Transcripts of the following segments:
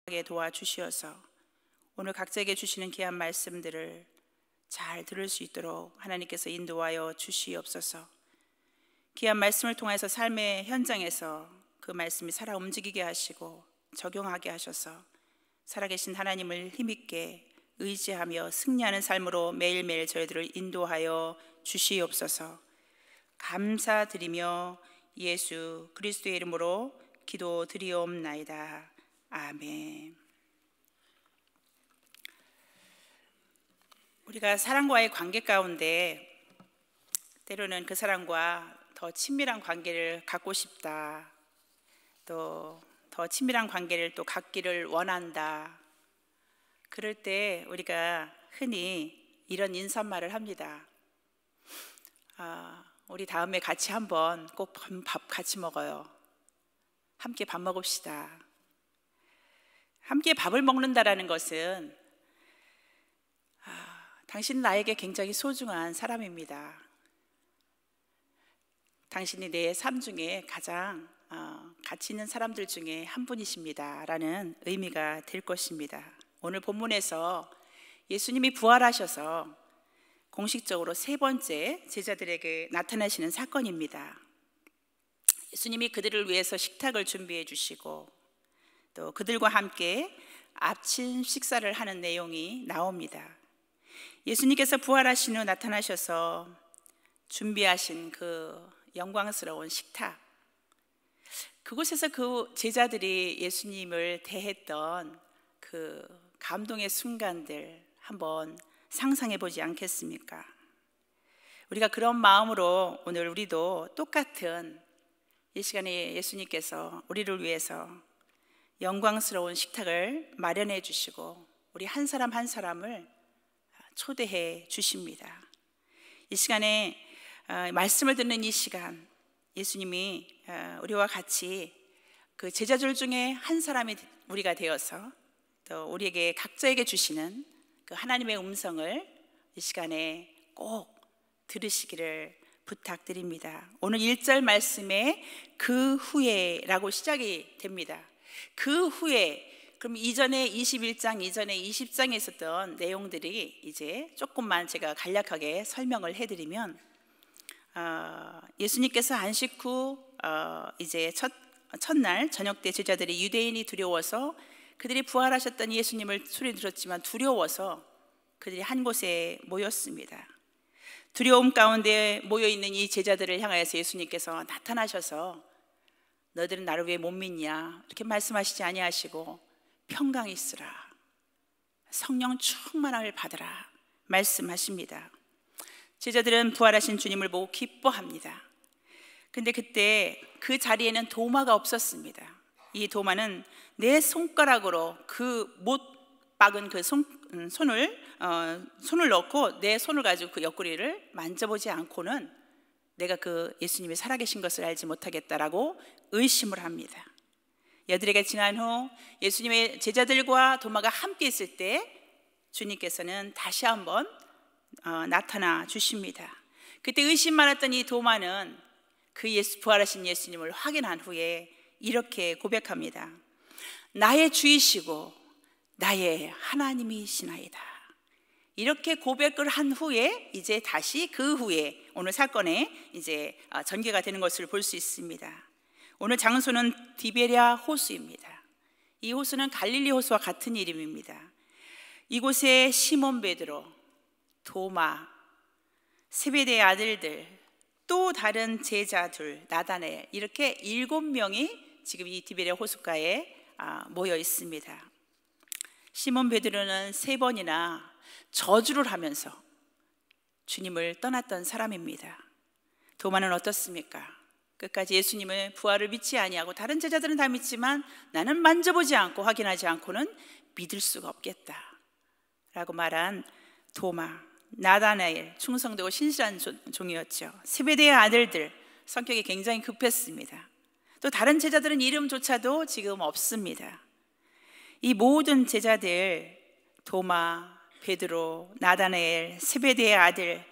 도와주시어서 오늘 각자에게 주시는 귀한 말씀들을 잘 들을 수 있도록 하나님께서 인도하여 주시옵소서. 귀한 말씀을 통해서 삶의 현장에서 그 말씀이 살아 움직이게 하시고 적용하게 하셔서 살아계신 하나님을 힘있게 의지하며 승리하는 삶으로 매일매일 저희들을 인도하여 주시옵소서. 감사드리며 예수 그리스도의 이름으로 기도드리옵나이다. 아멘. 우리가 사람과의 관계 가운데 때로는 그 사람과 더 친밀한 관계를 갖고 싶다, 또 더 친밀한 관계를 또 갖기를 원한다. 그럴 때 우리가 흔히 이런 인사말을 합니다. 우리 다음에 같이 한번 꼭 밥 같이 먹어요. 함께 밥 먹읍시다. 함께 밥을 먹는다라는 것은 당신은 나에게 굉장히 소중한 사람입니다. 당신이 내 삶 중에 가장 가치 있는 사람들 중에 한 분이십니다 라는 의미가 될 것입니다. 오늘 본문에서 예수님이 부활하셔서 공식적으로 세 번째 제자들에게 나타나시는 사건입니다. 예수님이 그들을 위해서 식탁을 준비해 주시고 또 그들과 함께 아침 식사를 하는 내용이 나옵니다. 예수님께서 부활하신 후 나타나셔서 준비하신 그 영광스러운 식탁, 그곳에서 그 제자들이 예수님을 대했던 그 감동의 순간들 한번 상상해 보지 않겠습니까? 우리가 그런 마음으로 오늘 우리도 똑같은 이 시간에 예수님께서 우리를 위해서 영광스러운 식탁을 마련해 주시고 우리 한 사람 한 사람을 초대해 주십니다. 이 시간에 말씀을 듣는 이 시간, 예수님이 우리와 같이 그 제자들 중에 한 사람이 우리가 되어서 또 우리에게 각자에게 주시는 그 하나님의 음성을 이 시간에 꼭 들으시기를 부탁드립니다. 오늘 1절 말씀에 그 후에라고 시작이 됩니다. 그 후에, 그럼 이전에 21장, 이전에 20장에 있었던 내용들이 이제 조금만 제가 간략하게 설명을 해드리면, 예수님께서 안식 후 이제 첫날 저녁 때 제자들이 유대인이 두려워서 그들이 부활하셨던 예수님을 소리 들었지만 두려워서 그들이 한 곳에 모였습니다. 두려움 가운데 모여있는 이 제자들을 향하여서 예수님께서 나타나셔서 너희들은 나를 왜 못 믿냐 이렇게 말씀하시지 아니하시고 평강이 있으라, 성령 충만함을 받으라 말씀하십니다. 제자들은 부활하신 주님을 보고 기뻐합니다. 근데 그때 그 자리에는 도마가 없었습니다. 이 도마는 내 손가락으로 그 못 박은 그 손을 넣고 내 손을 가지고 그 옆구리를 만져보지 않고는 내가 그 예수님이 살아계신 것을 알지 못하겠다라고 의심을 합니다. 여드레가 지난 후 예수님의 제자들과 도마가 함께 있을 때 주님께서는 다시 한번 나타나 주십니다. 그때 의심 많았던 이 도마는 그 부활하신 예수님을 확인한 후에 이렇게 고백합니다. 나의 주이시고 나의 하나님이시나이다. 이렇게 고백을 한 후에 이제 다시 그 후에 오늘 사건에 이제 전개가 되는 것을 볼 수 있습니다. 오늘 장소는 디베랴 호수입니다. 이 호수는 갈릴리 호수와 같은 이름입니다. 이곳에 시몬 베드로, 도마, 세베대의 아들들, 또 다른 제자 둘, 나다나엘, 이렇게 7명이 지금 이 디베랴 호숫가에 모여 있습니다. 시몬 베드로는 3번이나 저주를 하면서 주님을 떠났던 사람입니다. 도마는 어떻습니까? 끝까지 예수님의 부활을 믿지 아니하고 다른 제자들은 다 믿지만 나는 만져보지 않고 확인하지 않고는 믿을 수가 없겠다 라고 말한 도마, 나다나엘, 충성되고 신실한 종이었죠. 세베대의 아들들, 성격이 굉장히 급했습니다. 또 다른 제자들은 이름조차도 지금 없습니다. 이 모든 제자들, 도마, 베드로, 나다나엘, 세베대의 아들,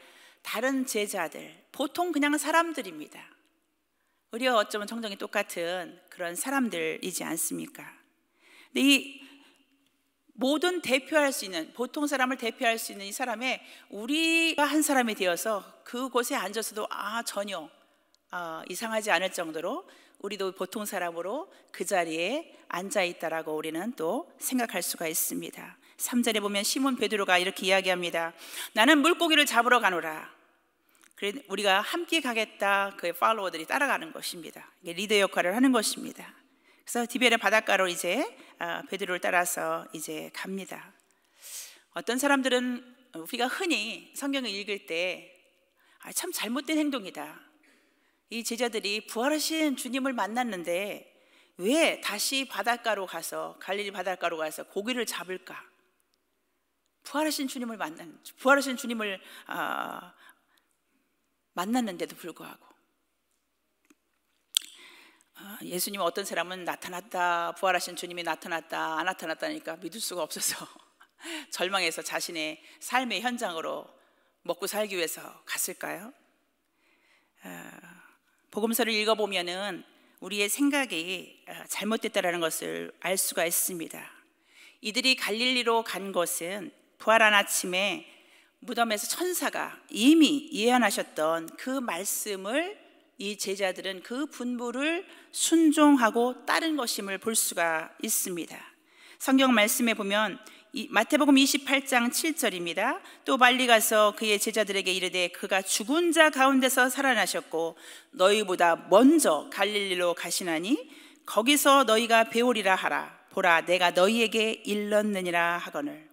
다른 제자들, 보통 그냥 사람들입니다. 우리와 어쩌면 성정이 똑같은 그런 사람들이지 않습니까? 근데 이 모든 대표할 수 있는, 보통 사람을 대표할 수 있는 이 사람의 우리가 한 사람이 되어서 그곳에 앉아서도 전혀 이상하지 않을 정도로 우리도 보통 사람으로 그 자리에 앉아 있다라고 우리는 또 생각할 수가 있습니다. 3절에 보면 시몬 베드로가 이렇게 이야기합니다. 나는 물고기를 잡으러 가노라. 그래 우리가 함께 가겠다. 그의 팔로워들이 따라가는 것입니다. 이게 리더 역할을 하는 것입니다. 그래서 디베레 바닷가로 이제 베드로를 따라서 이제 갑니다. 어떤 사람들은 우리가 흔히 성경을 읽을 때 참 잘못된 행동이다. 이 제자들이 부활하신 주님을 만났는데 왜 다시 바닷가로 가서 갈릴리 바닷가로 가서 고기를 잡을까? 부활하신 주님을 만났는데도 불구하고 예수님 어떤 사람은 나타났다, 부활하신 주님이 나타났다, 안 나타났다니까 믿을 수가 없어서 절망해서 자신의 삶의 현장으로 먹고 살기 위해서 갔을까요? 복음서를 읽어보면은 우리의 생각이 잘못됐다라는 것을 알 수가 있습니다. 이들이 갈릴리로 간 것은 부활한 아침에 무덤에서 천사가 이미 예언하셨던 그 말씀을 이 제자들은 그 분부를 순종하고 따른 것임을 볼 수가 있습니다. 성경 말씀에 보면 마태복음 28장 7절입니다. 또 빨리 가서 그의 제자들에게 이르되 그가 죽은 자 가운데서 살아나셨고 너희보다 먼저 갈릴리로 가시나니 거기서 너희가 배우리라 하라. 보라 내가 너희에게 일렀느니라 하거늘.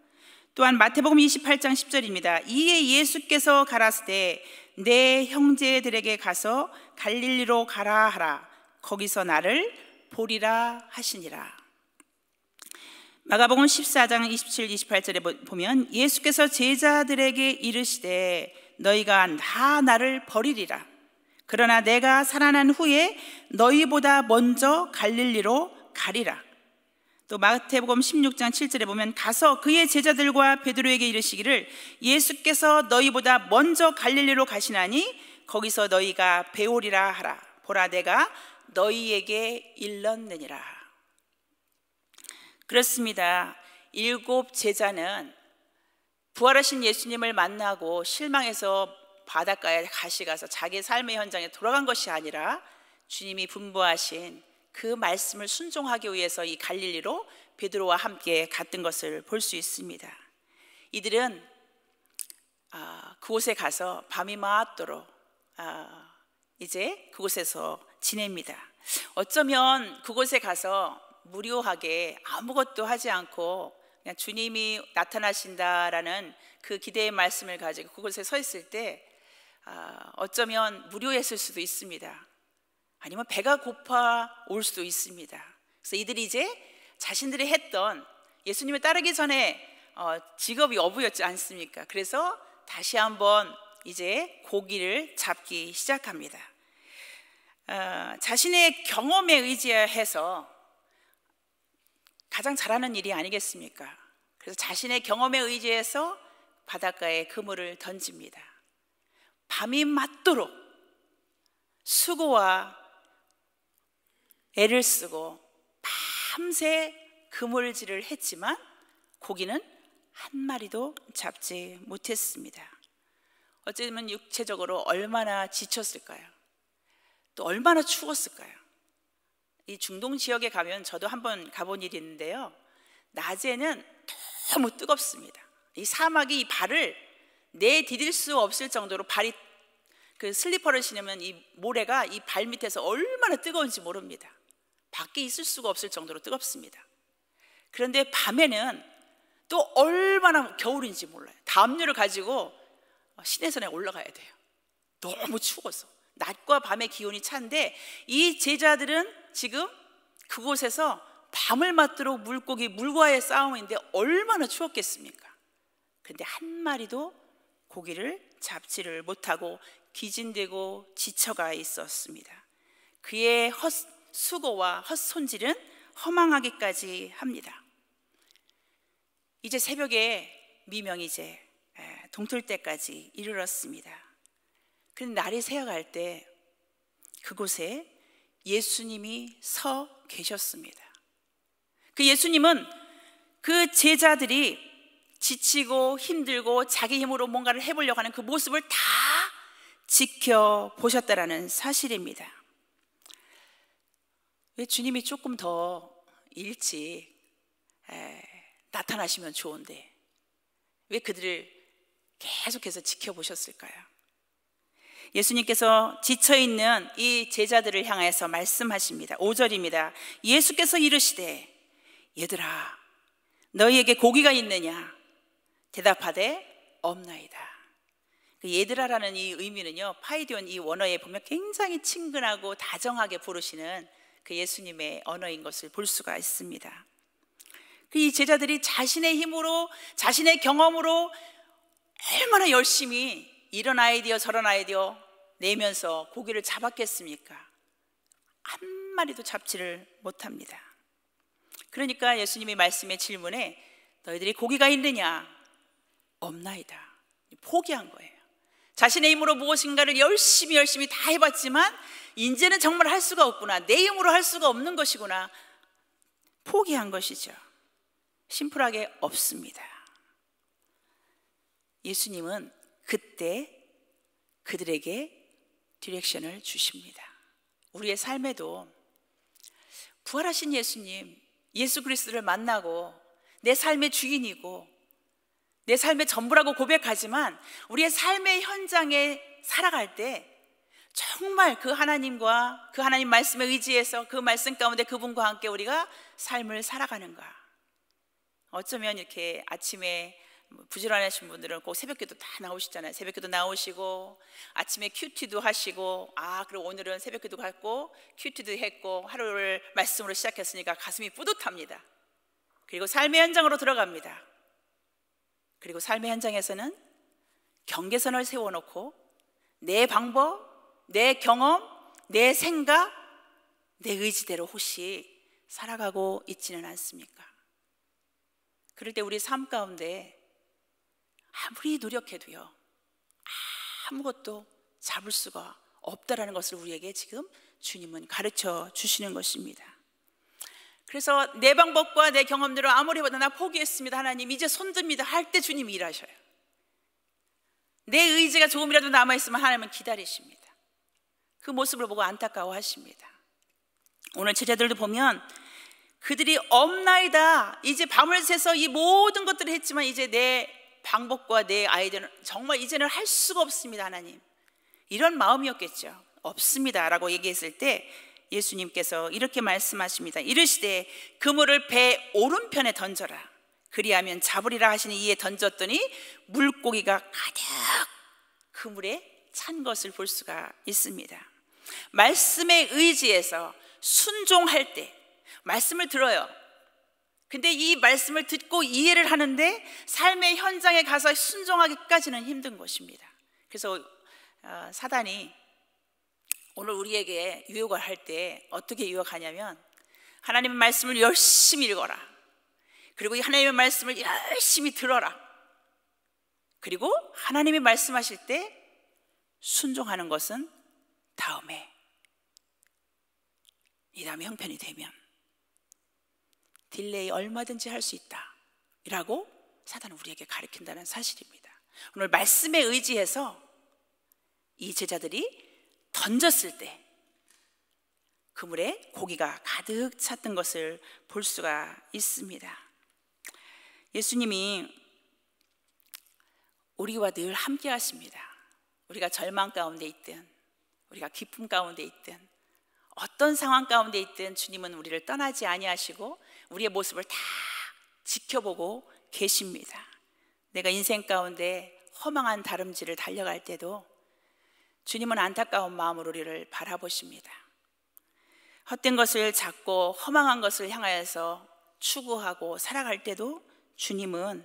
또한 마태복음 28장 10절입니다. 이에 예수께서 가라사대 내 형제들에게 가서 갈릴리로 가라 하라. 거기서 나를 보리라 하시니라. 마가복음 14장 27, 28절에 보면 예수께서 제자들에게 이르시되 너희가 나를 버리리라. 그러나 내가 살아난 후에 너희보다 먼저 갈릴리로 가리라. 또 마태복음 16장 7절에 보면 가서 그의 제자들과 베드로에게 이르시기를 예수께서 너희보다 먼저 갈릴리로 가시나니 거기서 너희가 배우리라 하라. 보라 내가 너희에게 일렀느니라. 그렇습니다. 7 제자는 부활하신 예수님을 만나고 실망해서 바닷가에 가서 자기 삶의 현장에 돌아간 것이 아니라 주님이 분부하신 그 말씀을 순종하기 위해서 이 갈릴리로 베드로와 함께 갔던 것을 볼 수 있습니다. 이들은 그곳에 가서 밤이 맞도록 이제 그곳에서 지냅니다. 어쩌면 그곳에 가서 무료하게 아무것도 하지 않고 그냥 주님이 나타나신다라는 그 기대의 말씀을 가지고 그곳에 서 있을 때 어쩌면 무료했을 수도 있습니다. 아니면 배가 고파 올 수도 있습니다. 그래서 이들이 이제 자신들이 했던 예수님을 따르기 전에 직업이 어부였지 않습니까? 그래서 다시 한번 이제 고기를 잡기 시작합니다. 자신의 경험에 의지해서 가장 잘하는 일이 아니겠습니까? 그래서 자신의 경험에 의지해서 바닷가에 그물을 던집니다. 밤이 맞도록 수고와 애를 쓰고 밤새 그물질을 했지만 고기는 한 마리도 잡지 못했습니다. 어쩌면 육체적으로 얼마나 지쳤을까요? 또 얼마나 추웠을까요? 이 중동 지역에 가면 저도 한번 가본 일이 있는데요. 낮에는 너무 뜨겁습니다. 이 사막이 이 발을 내디딜 수 없을 정도로 발이 그 슬리퍼를 신으면 이 모래가 이 발 밑에서 얼마나 뜨거운지 모릅니다. 밖에 있을 수가 없을 정도로 뜨겁습니다. 그런데 밤에는 또 얼마나 겨울인지 몰라요. 담요를 가지고 시내선에 올라가야 돼요. 너무 추워서. 낮과 밤의 기온이 차인데 이 제자들은 지금 그곳에서 밤을 맞도록 물과의 싸움인데 얼마나 추웠겠습니까? 그런데 한 마리도 고기를 잡지를 못하고 기진되고 지쳐가 있었습니다. 그의 헛수고와 헛손질은 허망하기까지 합니다. 이제 새벽에 미명이 이제 동틀 때까지 이르렀습니다. 그런데 날이 새어갈 때 그곳에 예수님이 서 계셨습니다. 그 예수님은 그 제자들이 지치고 힘들고 자기 힘으로 뭔가를 해보려고 하는 그 모습을 다 지켜보셨다라는 사실입니다. 왜 주님이 조금 더 일찍 나타나시면 좋은데 왜 그들을 계속해서 지켜보셨을까요? 예수님께서 지쳐있는 이 제자들을 향해서 말씀하십니다. 5절입니다. 예수께서 이르시되 얘들아 너희에게 고기가 있느냐? 대답하되 없나이다. 그 얘들아라는 이 의미는요, 파이디온 이 원어에 보면 굉장히 친근하고 다정하게 부르시는 그 예수님의 언어인 것을 볼 수가 있습니다. 이 제자들이 자신의 힘으로 자신의 경험으로 얼마나 열심히 이런 아이디어 저런 아이디어 내면서 고기를 잡았겠습니까? 한 마리도 잡지를 못합니다. 그러니까 예수님이 말씀의 질문에 너희들이 고기가 있느냐? 없나이다. 포기한 거예요. 자신의 힘으로 무엇인가를 열심히 다 해봤지만 이제는 정말 할 수가 없구나, 내 힘으로 할 수가 없는 것이구나, 포기한 것이죠. 심플하게 없습니다. 예수님은 그때 그들에게 디렉션을 주십니다. 우리의 삶에도 부활하신 예수님, 예수 그리스도를 만나고 내 삶의 주인이고 내 삶의 전부라고 고백하지만 우리의 삶의 현장에 살아갈 때 정말 그 하나님과 그 하나님 말씀에 의지해서 그 말씀 가운데 그분과 함께 우리가 삶을 살아가는가. 어쩌면 이렇게 아침에 부지런하신 분들은 꼭 새벽기도 다 나오시잖아요. 새벽기도 나오시고 아침에 큐티도 하시고, 그리고 오늘은 새벽기도 갔고 큐티도 했고 하루를 말씀으로 시작했으니까 가슴이 뿌듯합니다. 그리고 삶의 현장으로 들어갑니다. 그리고 삶의 현장에서는 경계선을 세워놓고 내 방법, 내 경험, 내 생각, 내 의지대로 혹시 살아가고 있지는 않습니까? 그럴 때 우리 삶 가운데 아무리 노력해도요, 아무것도 잡을 수가 없다라는 것을 우리에게 지금 주님은 가르쳐 주시는 것입니다. 그래서 내 방법과 내 경험대로 아무리 해봐도 나 포기했습니다, 하나님 이제 손듭니다 할 때 주님이 일하셔요. 내 의지가 조금이라도 남아있으면 하나님은 기다리십니다. 그 모습을 보고 안타까워하십니다. 오늘 제자들도 보면 그들이 없나이다, 이제 밤을 새서 이 모든 것들을 했지만 이제 내 방법과 내 아이디어는 정말 이제는 할 수가 없습니다, 하나님, 이런 마음이었겠죠. 없습니다 라고 얘기했을 때 예수님께서 이렇게 말씀하십니다. 이르시되 그물을 배 오른편에 던져라, 그리하면 잡으리라 하시니 이에 던졌더니 물고기가 가득 그물에 찬 것을 볼 수가 있습니다. 말씀에 의지해서 순종할 때 말씀을 들어요. 근데 이 말씀을 듣고 이해를 하는데 삶의 현장에 가서 순종하기까지는 힘든 것입니다. 그래서 사단이 오늘 우리에게 유혹을 할 때 어떻게 유혹하냐면, 하나님의 말씀을 열심히 읽어라, 그리고 하나님의 말씀을 열심히 들어라, 그리고 하나님이 말씀하실 때 순종하는 것은 다음에, 이 다음에 형편이 되면 딜레이 얼마든지 할 수 있다 라고 사단은 우리에게 가르친다는 사실입니다. 오늘 말씀에 의지해서 이 제자들이 던졌을 때 그물에 고기가 가득 찼던 것을 볼 수가 있습니다. 예수님이 우리와 늘 함께 하십니다. 우리가 절망 가운데 있든 우리가 기쁨 가운데 있든 어떤 상황 가운데 있든 주님은 우리를 떠나지 아니하시고 우리의 모습을 다 지켜보고 계십니다. 내가 인생 가운데 허망한 다름질을 달려갈 때도 주님은 안타까운 마음으로 우리를 바라보십니다. 헛된 것을 찾고 허망한 것을 향하여서 추구하고 살아갈 때도 주님은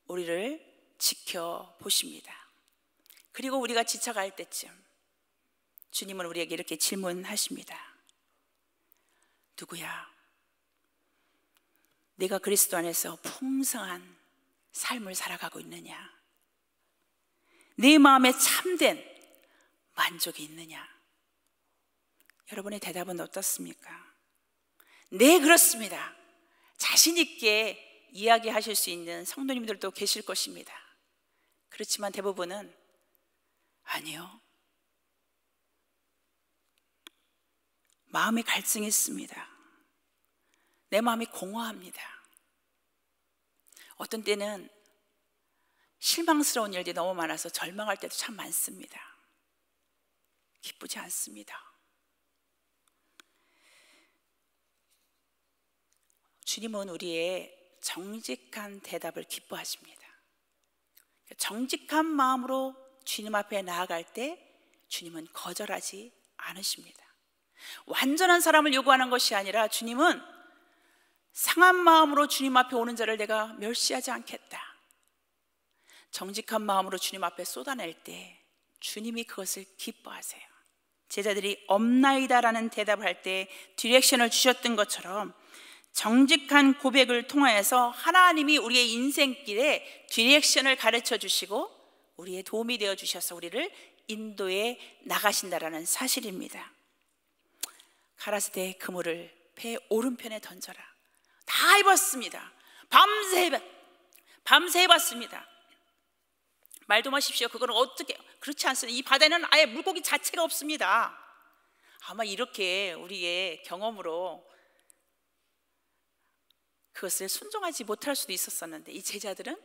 우리를 지켜보십니다. 그리고 우리가 지쳐갈 때쯤 주님은 우리에게 이렇게 질문하십니다. 누구야? 내가 그리스도 안에서 풍성한 삶을 살아가고 있느냐? 네 마음에 참된 만족이 있느냐? 여러분의 대답은 어떻습니까? 네, 그렇습니다. 자신 있게 이야기하실 수 있는 성도님들도 계실 것입니다. 그렇지만 대부분은 아니요, 마음이 갈증이 있습니다. 내 마음이 공허합니다. 어떤 때는 실망스러운 일들이 너무 많아서 절망할 때도 참 많습니다. 기쁘지 않습니다. 주님은 우리의 정직한 대답을 기뻐하십니다. 정직한 마음으로 주님 앞에 나아갈 때 주님은 거절하지 않으십니다. 완전한 사람을 요구하는 것이 아니라 주님은 상한 마음으로 주님 앞에 오는 자를 내가 멸시하지 않겠다. 정직한 마음으로 주님 앞에 쏟아낼 때 주님이 그것을 기뻐하세요. 제자들이 없나이다라는 대답을 할 때 디렉션을 주셨던 것처럼 정직한 고백을 통하여서 하나님이 우리의 인생길에 디렉션을 가르쳐 주시고 우리의 도움이 되어 주셔서 우리를 인도해 나가신다라는 사실입니다. 가라사대 그물을 배 오른편에 던져라. 다 해봤습니다. 밤새 해봤습니다. 말도 마십시오. 그거는 어떻게, 그렇지 않습니다. 이 바다에는 아예 물고기 자체가 없습니다. 아마 이렇게 우리의 경험으로 그것을 순종하지 못할 수도 있었었는데 이 제자들은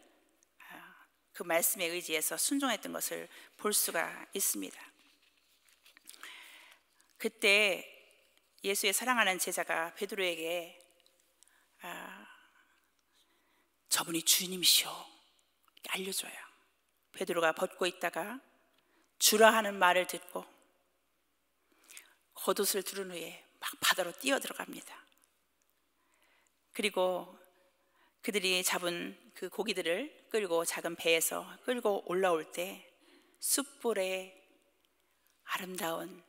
그 말씀에 의지해서 순종했던 것을 볼 수가 있습니다. 그때 예수의 사랑하는 제자가 베드로에게 저분이 주님이시오 알려줘요. 베드로가 벗고 있다가 주라 하는 말을 듣고 겉옷을 두른 후에 막 바다로 뛰어 들어갑니다. 그리고 그들이 잡은 그 고기들을 끌고 작은 배에서 끌고 올라올 때 숯불에 아름다운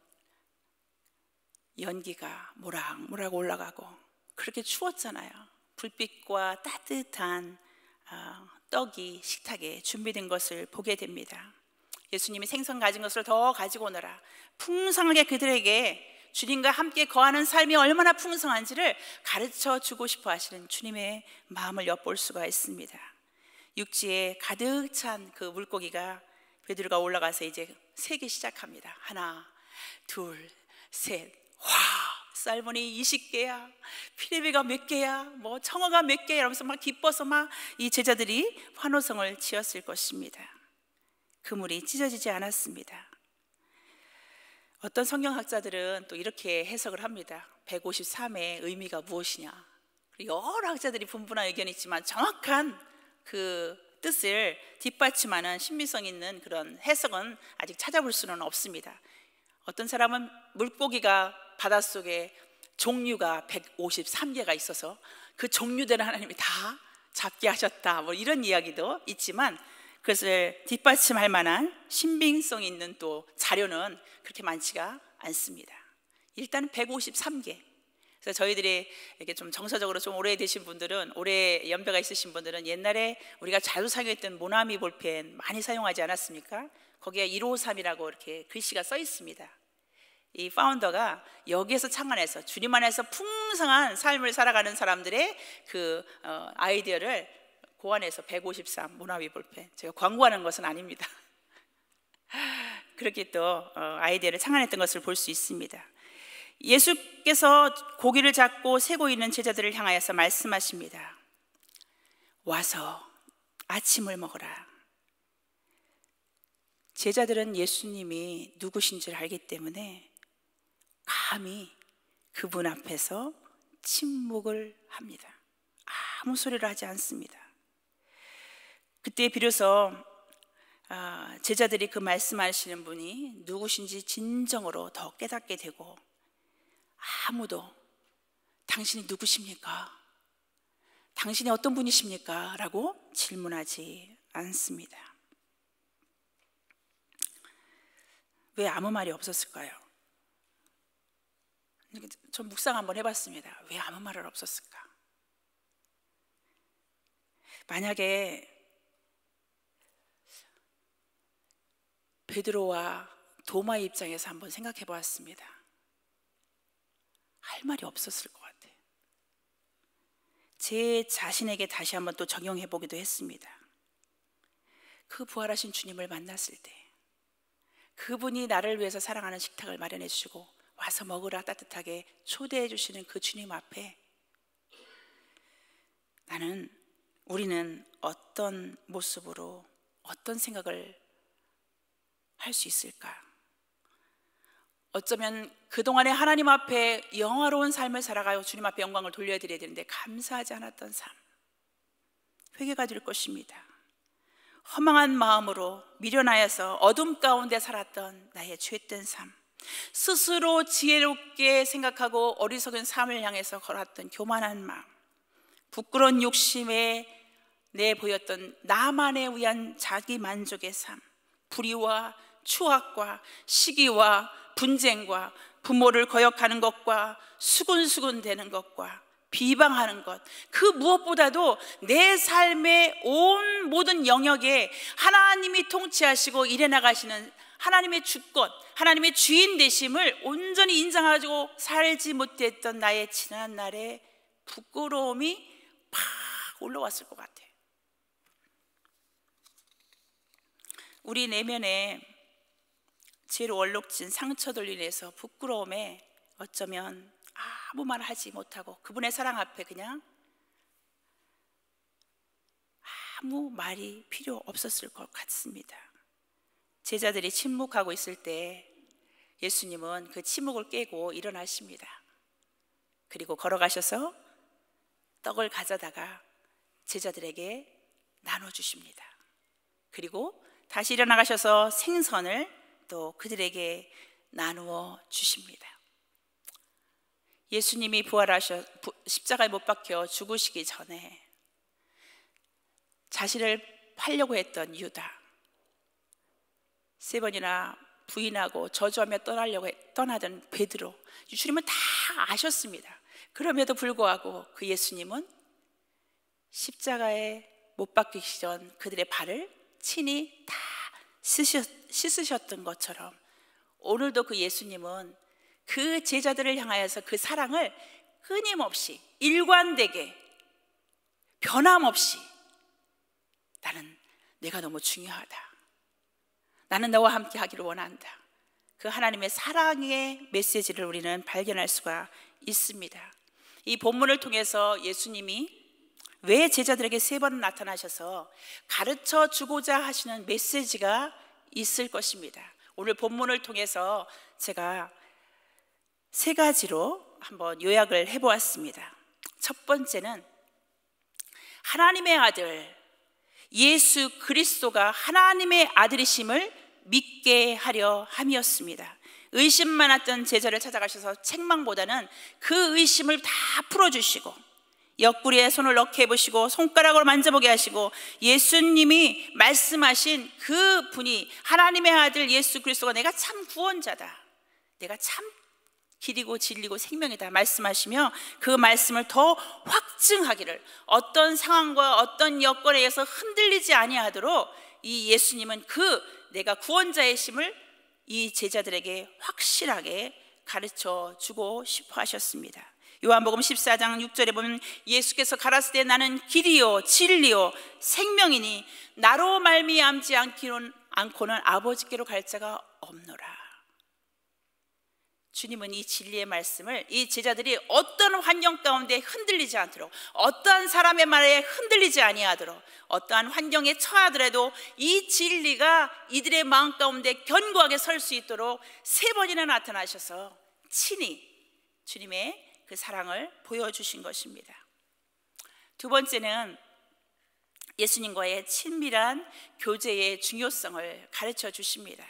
연기가 모락모락 올라가고 그렇게 추웠잖아요. 불빛과 따뜻한 떡이 식탁에 준비된 것을 보게 됩니다. 예수님이 생선 가진 것을 더 가지고 오너라. 풍성하게 그들에게 주님과 함께 거하는 삶이 얼마나 풍성한지를 가르쳐 주고 싶어 하시는 주님의 마음을 엿볼 수가 있습니다. 육지에 가득 찬 그 물고기가 베드로가 올라가서 이제 세기 시작합니다. 하나, 둘, 셋. 와, 살몬이 20개야, 피레미가 몇 개야, 뭐 청어가 몇 개야 이러면서 막 기뻐서 막 이 제자들이 환호성을 지었을 것입니다. 그물이 찢어지지 않았습니다. 어떤 성경학자들은 또 이렇게 해석을 합니다. 153의 의미가 무엇이냐. 여러 학자들이 분분한 의견이 있지만 정확한 그 뜻을 뒷받침하는 신빙성 있는 그런 해석은 아직 찾아볼 수는 없습니다. 어떤 사람은 물고기가 바닷속에 종류가 153개가 있어서 그 종류대로 하나님이 다 잡게 하셨다, 뭐 이런 이야기도 있지만 그것을 뒷받침할 만한 신빙성 있는 또 자료는 그렇게 많지가 않습니다. 일단 153개. 그래서 저희들이 이렇게 좀 정서적으로 좀 오래되신 분들은, 오래 연배가 있으신 분들은 옛날에 우리가 자주 사용했던 모나미 볼펜 많이 사용하지 않았습니까? 거기에 153이라고 이렇게 글씨가 써 있습니다. 이 파운더가 여기에서 창안해서 주님 안에서 풍성한 삶을 살아가는 사람들의 그 아이디어를 고안해서 153 모나미 볼펜, 제가 광고하는 것은 아닙니다. 그렇게 또 아이디어를 창안했던 것을 볼 수 있습니다. 예수께서 고기를 잡고 세고 있는 제자들을 향하여서 말씀하십니다. 와서 아침을 먹어라. 제자들은 예수님이 누구신지를 알기 때문에 감히 그분 앞에서 침묵을 합니다. 아무 소리를 하지 않습니다. 그때 비로소 제자들이 그 말씀하시는 분이 누구신지 진정으로 더 깨닫게 되고, 아무도 당신이 누구십니까? 당신이 어떤 분이십니까? 라고 질문하지 않습니다. 왜 아무 말이 없었을까요? 전 묵상 한번 해봤습니다. 왜 아무 말을 없었을까? 만약에 베드로와 도마의 입장에서 한번 생각해 보았습니다. 할 말이 없었을 것 같아요. 제 자신에게 다시 한번 또 적용해 보기도 했습니다. 그 부활하신 주님을 만났을 때 그분이 나를 위해서 사랑하는 식탁을 마련해 주시고 와서 먹으라 따뜻하게 초대해 주시는 그 주님 앞에 우리는 어떤 모습으로 어떤 생각을 할 수 있을까? 어쩌면 그동안에 하나님 앞에 영화로운 삶을 살아가요 주님 앞에 영광을 돌려드려야 되는데 감사하지 않았던 삶, 회개가 될 것입니다. 허망한 마음으로 미련하여서 어둠 가운데 살았던 나의 죄된 삶, 스스로 지혜롭게 생각하고 어리석은 삶을 향해서 걸었던 교만한 마음, 부끄러운 욕심에 내보였던 나만에 위한 자기 만족의 삶, 불의와 추악과 시기와 분쟁과 부모를 거역하는 것과 수군수군 되는 것과 비방하는 것, 그 무엇보다도 내 삶의 온 모든 영역에 하나님이 통치하시고 일해 나가시는 하나님의 주권, 하나님의 주인 되심을 온전히 인정하고 살지 못했던 나의 지난 날의 부끄러움이 팍 올라왔을 것 같아요. 우리 내면에 죄로 얼룩진 상처들 인해서 부끄러움에 어쩌면 아무 말 하지 못하고 그분의 사랑 앞에 그냥 아무 말이 필요 없었을 것 같습니다. 제자들이 침묵하고 있을 때 예수님은 그 침묵을 깨고 일어나십니다. 그리고 걸어가셔서 떡을 가져다가 제자들에게 나눠주십니다. 그리고 다시 일어나가셔서 생선을 또 그들에게 나누어 주십니다. 예수님이 부활하셔 십자가에 못 박혀 죽으시기 전에 자신을 팔려고 했던 유다, 3번이나 부인하고 저주하며 떠나던 베드로, 주님은 다 아셨습니다. 그럼에도 불구하고 그 예수님은 십자가에 못 박히기 전 그들의 발을 친히 다 씻으셨던 것처럼 오늘도 그 예수님은 그 제자들을 향하여서 그 사랑을 끊임없이 일관되게 변함없이 내가 너무 중요하다, 나는 너와 함께 하기를 원한다, 그 하나님의 사랑의 메시지를 우리는 발견할 수가 있습니다. 이 본문을 통해서 예수님이 왜 제자들에게 3번 나타나셔서 가르쳐 주고자 하시는 메시지가 있을 것입니다. 오늘 본문을 통해서 제가 3가지로 한번 요약을 해보았습니다. 첫 번째는 하나님의 아들 예수 그리스도가 하나님의 아들이심을 믿게 하려 함이었습니다. 의심 많았던 제자를 찾아가셔서 책망보다는 그 의심을 다 풀어주시고 옆구리에 손을 넣게 해보시고 손가락으로 만져보게 하시고 예수님이 말씀하신 그 분이 하나님의 아들 예수 그리스도가 내가 참 구원자다, 내가 참 길이고 진리고 생명이다 말씀하시며 그 말씀을 더 확증하기를, 어떤 상황과 어떤 여건에 의해서 흔들리지 아니하도록 이 예수님은 그 내가 구원자의 심을 이 제자들에게 확실하게 가르쳐 주고 싶어 하셨습니다. 요한복음 14장 6절에 보면 예수께서 가라사대 나는 길이요 진리요 생명이니 나로 말미암지 않고는 아버지께로 갈 자가 없노라. 주님은 이 진리의 말씀을 이 제자들이 어떤 환경 가운데 흔들리지 않도록, 어떠한 사람의 말에 흔들리지 아니하도록, 어떠한 환경에 처하더라도 이 진리가 이들의 마음 가운데 견고하게 설 수 있도록 3번이나 나타나셔서 친히 주님의 그 사랑을 보여주신 것입니다. 두 번째는 예수님과의 친밀한 교제의 중요성을 가르쳐 주십니다.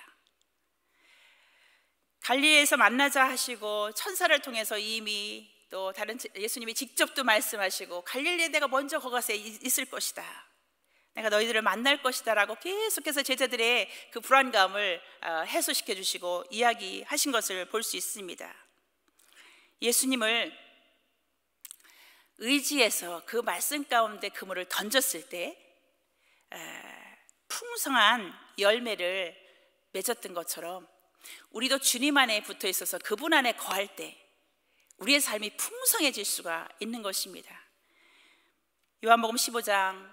갈릴리에서 만나자 하시고 천사를 통해서 이미 또 다른 예수님이 직접도 말씀하시고 갈릴리에 내가 먼저 거기서 있을 것이다, 내가 너희들을 만날 것이다 라고 계속해서 제자들의 그 불안감을 해소시켜 주시고 이야기하신 것을 볼 수 있습니다. 예수님을 의지해서 그 말씀 가운데 그물을 던졌을 때 풍성한 열매를 맺었던 것처럼 우리도 주님 안에 붙어 있어서 그분 안에 거할 때 우리의 삶이 풍성해질 수가 있는 것입니다. 요한복음 15장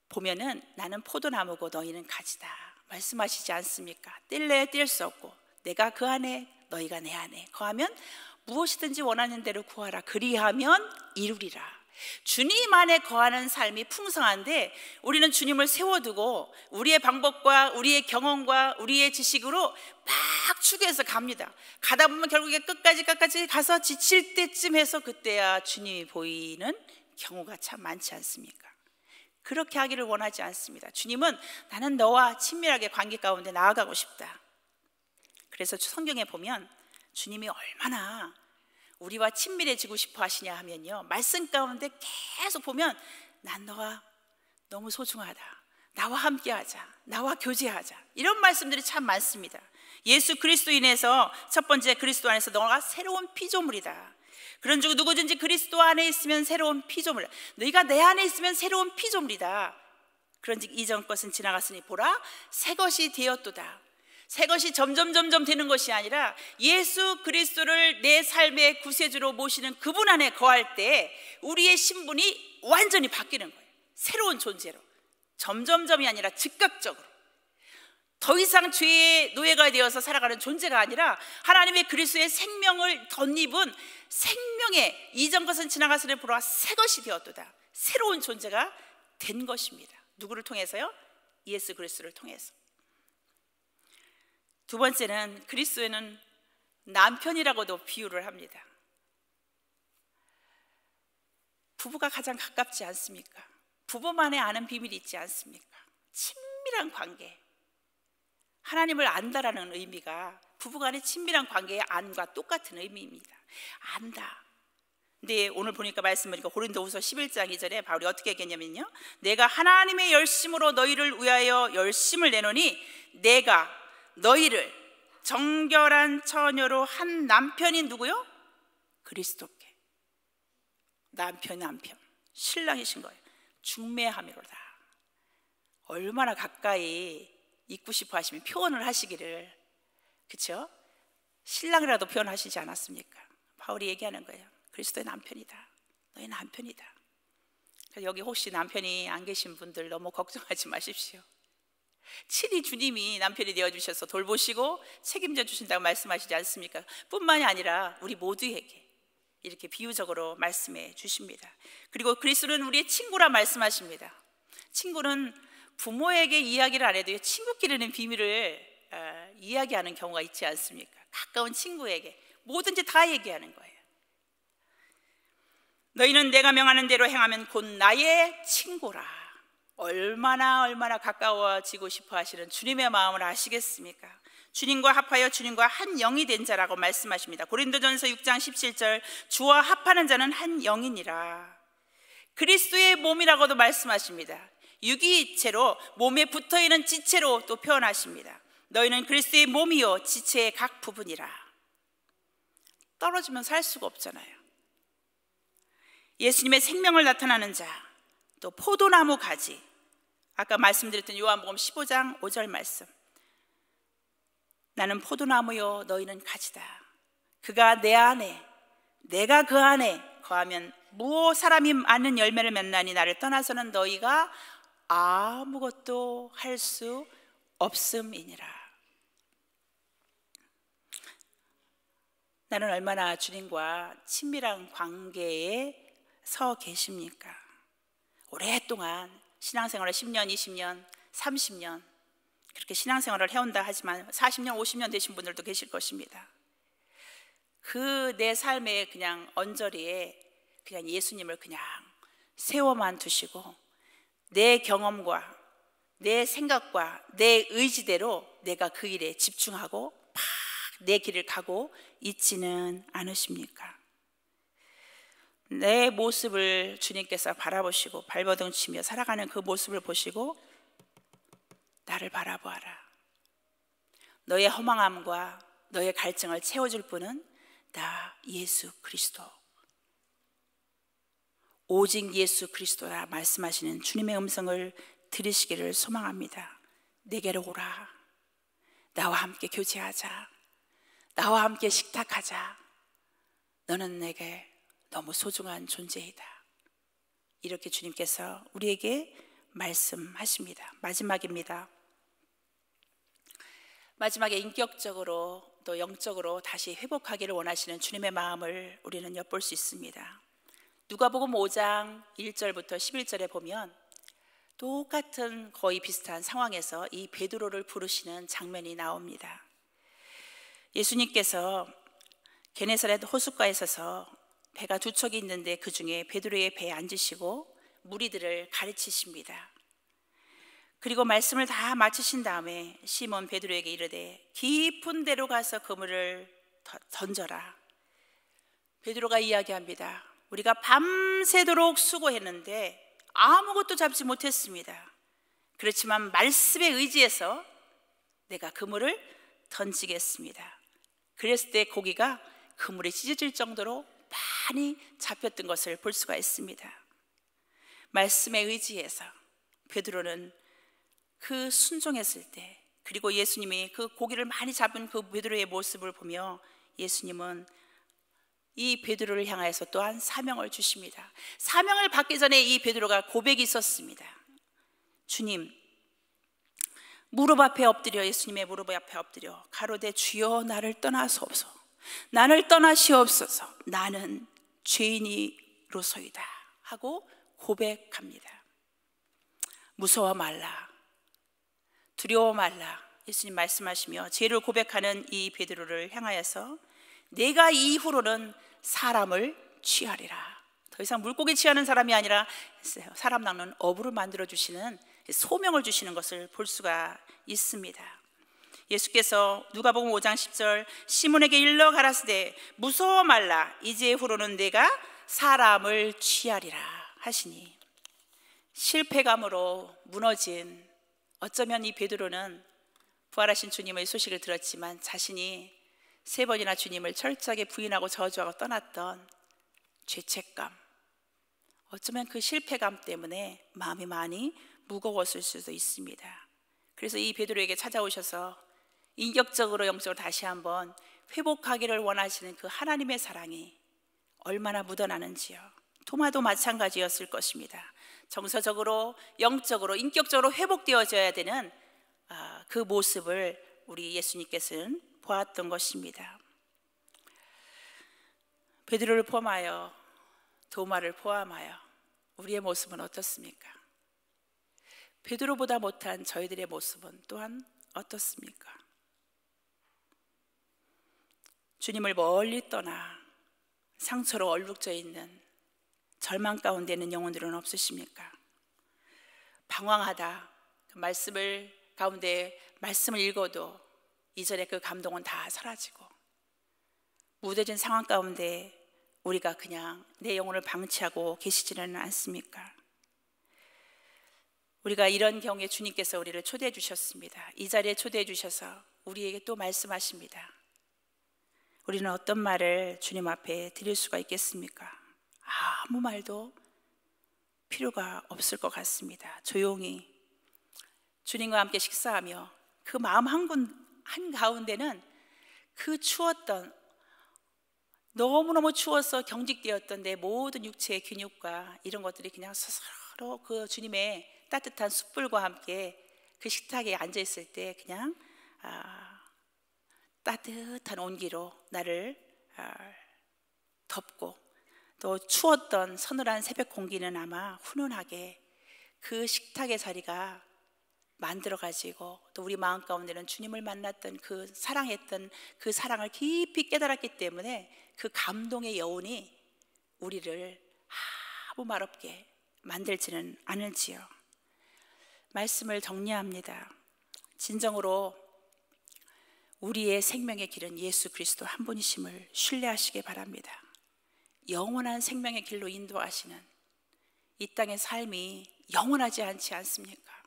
보면은 나는 포도나무고 너희는 가지다 말씀하시지 않습니까? 뗄래야 뗄 수 없고 내가 그 안에 너희가 내 안에 거하면 무엇이든지 원하는 대로 구하라 그리하면 이루리라. 주님 안에 거하는 삶이 풍성한데 우리는 주님을 세워두고 우리의 방법과 우리의 경험과 우리의 지식으로 막 추구해서 갑니다. 가다 보면 결국에 끝까지 가서 지칠 때쯤 해서 그때야 주님이 보이는 경우가 참 많지 않습니까? 그렇게 하기를 원하지 않습니다. 주님은 나는 너와 친밀하게 관계 가운데 나아가고 싶다. 그래서 성경에 보면 주님이 얼마나 우리와 친밀해지고 싶어 하시냐 하면요, 말씀 가운데 계속 보면 난 너가 너무 소중하다, 나와 함께하자, 나와 교제하자, 이런 말씀들이 참 많습니다. 예수 그리스도 인해서 첫 번째 그리스도 안에서 너가 새로운 피조물이다. 그런즉 누구든지 그리스도 안에 있으면 새로운 피조물이다. 너희가 내 안에 있으면 새로운 피조물이다. 그런즉 이전 것은 지나갔으니 보라 새 것이 되었도다. 새 것이 점점 되는 것이 아니라 예수 그리스도를 내 삶의 구세주로 모시는 그분 안에 거할 때 우리의 신분이 완전히 바뀌는 거예요. 새로운 존재로, 점점점이 아니라 즉각적으로. 더 이상 죄의 노예가 되어서 살아가는 존재가 아니라 하나님의 그리스도의 생명을 덧입은 생명의 이전 것은 지나갔으니 보라 새 것이 되었도다. 새로운 존재가 된 것입니다. 누구를 통해서요? 예수 그리스도를 통해서. 두 번째는 그리스도에는 남편이라고도 비유를 합니다. 부부가 가장 가깝지 않습니까? 부부만의 아는 비밀이 있지 않습니까? 친밀한 관계, 하나님을 안다라는 의미가 부부간의 친밀한 관계의 안과 똑같은 의미입니다. 안다. 근데 오늘 보니까 말씀 보니까 고린도후서 11장 2절에 바울이 어떻게 얘기했냐면요, 내가 하나님의 열심으로 너희를 위하여 열심을 내노니 내가 너희를 정결한 처녀로 한 남편이 누구요? 그리스도께. 남편 신랑이신 거예요. 중매함이로다. 얼마나 가까이 있고 싶어 하시면 표현을 하시기를, 그렇죠? 신랑이라도 표현하시지 않았습니까? 바울이 얘기하는 거예요. 그리스도의 남편이다. 너희 남편이다. 여기 혹시 남편이 안 계신 분들 너무 걱정하지 마십시오. 친히 주님이 남편이 되어주셔서 돌보시고 책임져 주신다고 말씀하시지 않습니까? 뿐만이 아니라 우리 모두에게 이렇게 비유적으로 말씀해 주십니다. 그리고 그리스도는 우리의 친구라 말씀하십니다. 친구는 부모에게 이야기를 안 해도 친구끼리는 비밀을 이야기하는 경우가 있지 않습니까? 가까운 친구에게 뭐든지 다 얘기하는 거예요. 너희는 내가 명하는 대로 행하면 곧 나의 친구라. 얼마나 가까워지고 싶어 하시는 주님의 마음을 아시겠습니까? 주님과 합하여 주님과 한 영이 된 자라고 말씀하십니다. 고린도전서 6장 17절 주와 합하는 자는 한 영이니라. 그리스도의 몸이라고도 말씀하십니다. 유기체로 몸에 붙어있는 지체로 또 표현하십니다. 너희는 그리스도의 몸이요 지체의 각 부분이라. 떨어지면 살 수가 없잖아요. 예수님의 생명을 나타나는 자, 또 포도나무 가지, 아까 말씀드렸던 요한복음 15장 5절 말씀, 나는 포도나무요 너희는 가지다. 그가 내 안에 내가 그 안에 거하면 무엇 사람이 많은 열매를 맺나니 나를 떠나서는 너희가 아무것도 할 수 없음이니라. 나는 얼마나 주님과 친밀한 관계에 서 계십니까? 오랫동안 신앙생활을 10년, 20년, 30년 그렇게 신앙생활을 해온다 하지만 40년, 50년 되신 분들도 계실 것입니다. 그 내 삶의 그냥 언저리에 그냥 예수님을 그냥 세워만 두시고 내 경험과 내 생각과 내 의지대로 내가 그 일에 집중하고 막 내 길을 가고 있지는 않으십니까? 내 모습을 주님께서 바라보시고 발버둥 치며 살아가는 그 모습을 보시고 나를 바라보아라. 너의 허망함과 너의 갈증을 채워줄 분은 나 예수 그리스도, 오직 예수 그리스도라 말씀하시는 주님의 음성을 들으시기를 소망합니다. 내게로 오라. 나와 함께 교제하자. 나와 함께 식탁하자. 너는 내게 너무 소중한 존재이다. 이렇게 주님께서 우리에게 말씀하십니다. 마지막입니다. 마지막에 인격적으로 또 영적으로 다시 회복하기를 원하시는 주님의 마음을 우리는 엿볼 수 있습니다. 누가복음 5장 1절부터 11절에 보면 똑같은 거의 비슷한 상황에서 이 베드로를 부르시는 장면이 나옵니다. 예수님께서 게네사렛 호숫가에 서서 배가 두 척이 있는데 그 중에 베드로의 배에 앉으시고 무리들을 가르치십니다. 그리고 말씀을 다 마치신 다음에 시몬 베드로에게 이르되 깊은 데로 가서 그물을 던져라. 베드로가 이야기합니다. 우리가 밤새도록 수고했는데 아무것도 잡지 못했습니다. 그렇지만 말씀에 의지해서 내가 그물을 던지겠습니다. 그랬을 때 고기가 그물에 찢어질 정도로 많이 잡혔던 것을 볼 수가 있습니다. 말씀에 의지해서 베드로는 그 순종했을 때, 그리고 예수님이 그 고기를 많이 잡은 그 베드로의 모습을 보며 예수님은 이 베드로를 향해서 또한 사명을 주십니다. 사명을 받기 전에 이 베드로가 고백이 있었습니다. 주님, 무릎 앞에 엎드려, 예수님의 무릎 앞에 엎드려 가로되 주여 나를 떠나소서, 나를 떠나시옵소서, 나는 죄인이로소이다 하고 고백합니다. 무서워 말라, 두려워 말라. 예수님 말씀하시며 죄를 고백하는 이 베드로를 향하여서 내가 이후로는 사람을 취하리라. 더 이상 물고기 취하는 사람이 아니라 사람 낚는 어부를 만들어 주시는 소명을 주시는 것을 볼 수가 있습니다. 예수께서 누가복음 5장 10절 시몬에게 일러 가라사대 무서워 말라, 이제 후로는 내가 사람을 취하리라 하시니, 실패감으로 무너진, 어쩌면 이 베드로는 부활하신 주님의 소식을 들었지만 자신이 3번이나 주님을 철저하게 부인하고 저주하고 떠났던 죄책감, 어쩌면 그 실패감 때문에 마음이 많이 무거웠을 수도 있습니다. 그래서 이 베드로에게 찾아오셔서 인격적으로 영적으로 다시 한번 회복하기를 원하시는 그 하나님의 사랑이 얼마나 묻어나는지요. 토마도 마찬가지였을 것입니다. 정서적으로, 영적으로, 인격적으로 회복되어져야 되는 그 모습을 우리 예수님께서는 보았던 것입니다. 베드로를 포함하여, 도마를 포함하여 우리의 모습은 어떻습니까? 베드로보다 못한 저희들의 모습은 또한 어떻습니까? 주님을 멀리 떠나 상처로 얼룩져 있는 절망 가운데 있는 영혼들은 없으십니까? 방황하다 그 말씀을 가운데 말씀을 읽어도 이전에 그 감동은 다 사라지고 무뎌진 상황 가운데 우리가 그냥 내 영혼을 방치하고 계시지는 않습니까? 우리가 이런 경우에 주님께서 우리를 초대해 주셨습니다. 이 자리에 초대해 주셔서 우리에게 또 말씀하십니다. 우리는 어떤 말을 주님 앞에 드릴 수가 있겠습니까? 아무 말도 필요가 없을 것 같습니다. 조용히 주님과 함께 식사하며 그 마음 한가운데는 그 추웠던, 너무너무 추워서 경직되었던 내 모든 육체의 근육과 이런 것들이 그냥 서로 그 주님의 따뜻한 숯불과 함께 그 식탁에 앉아있을 때 그냥 따뜻한 온기로 나를 덮고, 또 추웠던 서늘한 새벽 공기는 아마 훈훈하게 그 식탁의 자리가 만들어가지고, 또 우리 마음 가운데는 주님을 만났던 그 사랑했던 그 사랑을 깊이 깨달았기 때문에 그 감동의 여운이 우리를 아무 말 없게 만들지는 않을지요. 말씀을 정리합니다. 진정으로 우리의 생명의 길은 예수 그리스도 한 분이심을 신뢰하시기 바랍니다. 영원한 생명의 길로 인도하시는 이 땅의 삶이 영원하지 않지 않습니까?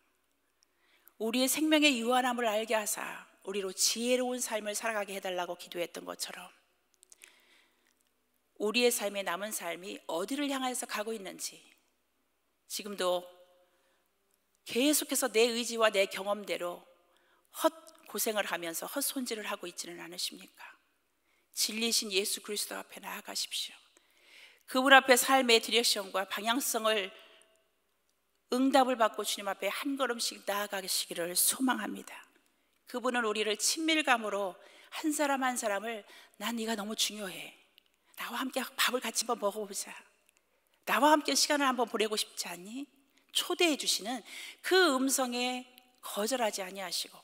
우리의 생명의 유한함을 알게 하사 우리로 지혜로운 삶을 살아가게 해달라고 기도했던 것처럼 우리의 삶의 남은 삶이 어디를 향해서 가고 있는지, 지금도 계속해서 내 의지와 내 경험대로 헛고생을 하면서 헛손질을 하고 있지는 않으십니까? 진리신 예수 그리스도 앞에 나아가십시오. 그분 앞에 삶의 디렉션과 방향성을 응답을 받고 주님 앞에 한 걸음씩 나아가시기를 소망합니다. 그분은 우리를 친밀감으로 한 사람 한 사람을 난 네가 너무 중요해, 나와 함께 밥을 같이 한번 먹어보자, 나와 함께 시간을 한번 보내고 싶지 않니? 초대해 주시는 그 음성에 거절하지 아니하시고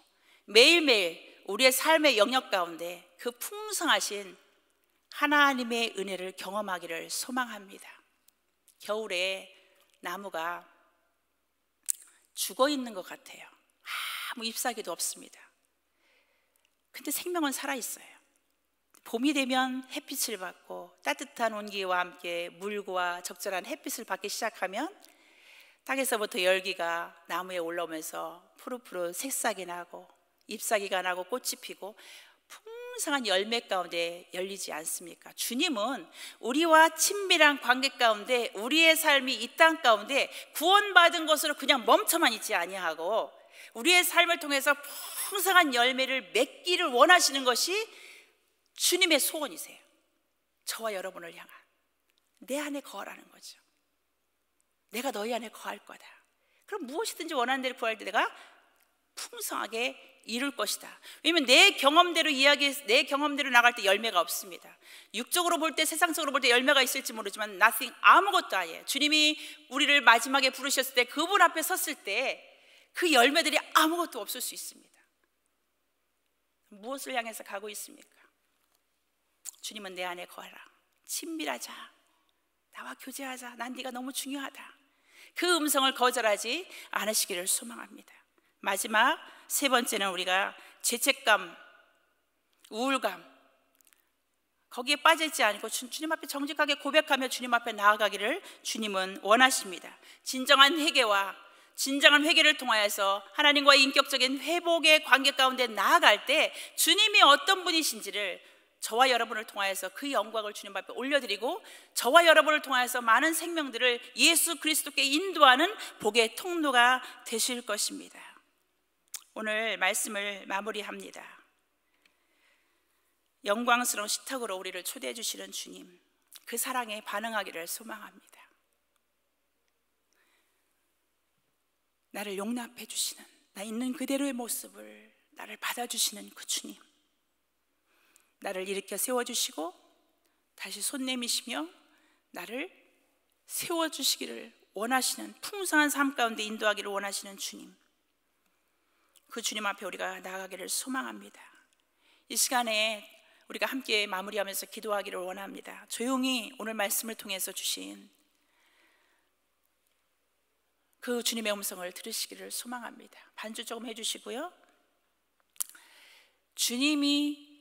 매일매일 우리의 삶의 영역 가운데 그 풍성하신 하나님의 은혜를 경험하기를 소망합니다. 겨울에 나무가 죽어 있는 것 같아요. 아무 잎사귀도 없습니다. 근데 생명은 살아있어요. 봄이 되면 햇빛을 받고 따뜻한 온기와 함께 물과 적절한 햇빛을 받기 시작하면 땅에서부터 열기가 나무에 올라오면서 푸릇푸릇 새싹이 나고 잎사귀가 나고 꽃이 피고 풍성한 열매 가운데 열리지 않습니까? 주님은 우리와 친밀한 관계 가운데 우리의 삶이 이 땅 가운데 구원받은 것으로 그냥 멈춰만 있지 아니하고 우리의 삶을 통해서 풍성한 열매를 맺기를 원하시는 것이 주님의 소원이세요. 저와 여러분을 향한 내 안에 거하라는 거죠. 내가 너희 안에 거할 거다. 그럼 무엇이든지 원하는 대로 구할 때 내가 풍성하게 이룰 것이다. 왜냐면 내 경험대로 내 경험대로 나갈 때 열매가 없습니다. 육적으로 볼 때, 세상적으로 볼 때 열매가 있을지 모르지만 nothing, 아무것도 아니에요. 주님이 우리를 마지막에 부르셨을 때 그분 앞에 섰을 때 그 열매들이 아무것도 없을 수 있습니다. 무엇을 향해서 가고 있습니까? 주님은 내 안에 거하라, 친밀하자, 나와 교제하자, 난 네가 너무 중요하다. 그 음성을 거절하지 않으시기를 소망합니다. 마지막 세 번째는 우리가 죄책감, 우울감, 거기에 빠지지 않고 주님 앞에 정직하게 고백하며 주님 앞에 나아가기를 주님은 원하십니다. 진정한 회개를 통하여서 하나님과의 인격적인 회복의 관계 가운데 나아갈 때 주님이 어떤 분이신지를 저와 여러분을 통하여서 그 영광을 주님 앞에 올려드리고 저와 여러분을 통하여서 많은 생명들을 예수 그리스도께 인도하는 복의 통로가 되실 것입니다. 오늘 말씀을 마무리합니다. 영광스러운 식탁으로 우리를 초대해 주시는 주님, 그 사랑에 반응하기를 소망합니다. 나를 용납해 주시는, 나 있는 그대로의 모습을 나를 받아주시는 그 주님, 나를 일으켜 세워주시고 다시 손 내미시며 나를 세워주시기를 원하시는, 풍성한 삶 가운데 인도하기를 원하시는 주님, 그 주님 앞에 우리가 나아가기를 소망합니다. 이 시간에 우리가 함께 마무리하면서 기도하기를 원합니다. 조용히 오늘 말씀을 통해서 주신 그 주님의 음성을 들으시기를 소망합니다. 반주 조금 해주시고요. 주님이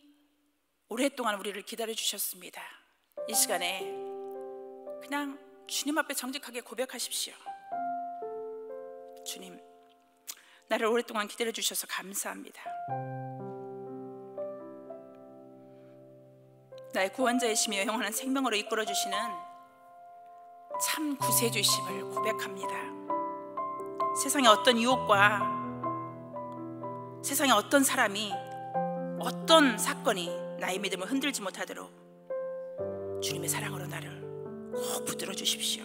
오랫동안 우리를 기다려 주셨습니다. 이 시간에 그냥 주님 앞에 정직하게 고백하십시오. 주님, 나를 오랫동안 기다려 주셔서 감사합니다. 나의 구원자이시며 영원한 생명으로 이끌어 주시는 참 구세주이심을 고백합니다. 세상의 어떤 유혹과 세상의 어떤 사람이, 어떤 사건이 나의 믿음을 흔들지 못하도록 주님의 사랑으로 나를 꼭 붙들어 주십시오.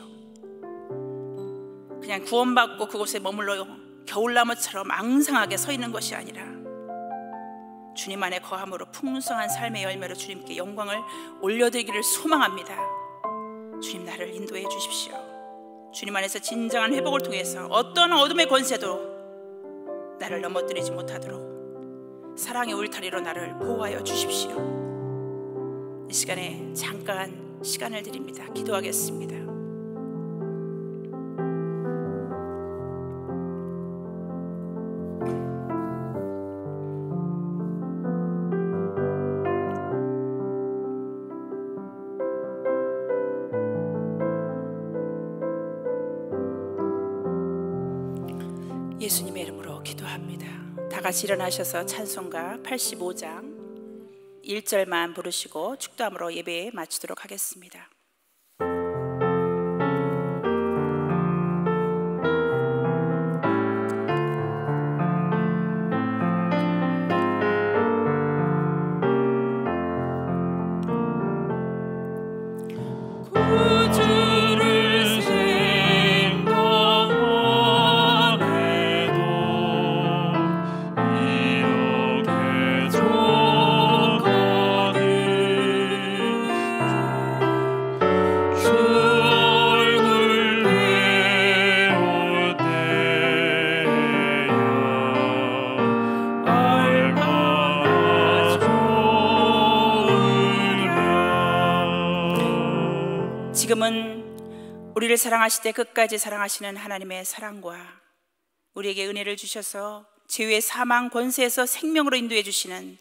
그냥 구원받고 그곳에 머물러 겨울나무처럼 앙상하게 서 있는 것이 아니라 주님 안에 거함으로 풍성한 삶의 열매로 주님께 영광을 올려드리기를 소망합니다. 주님, 나를 인도해 주십시오. 주님 안에서 진정한 회복을 통해서 어떤 어둠의 권세도 나를 넘어뜨리지 못하도록 사랑의 울타리로 나를 보호하여 주십시오. 이 시간에 잠깐 시간을 드립니다. 기도하겠습니다. 예수님의 이름으로 기도합니다. 다 같이 일어나셔서 찬송가 85장 1절만 부르시고 축도함으로 예배에 마치도록 하겠습니다. 구주 지금은 우리를 사랑하실 때 끝까지 사랑하시는 하나님의 사랑과 우리에게 은혜를 주셔서 죄의 사망 권세에서 생명으로 인도해 주시는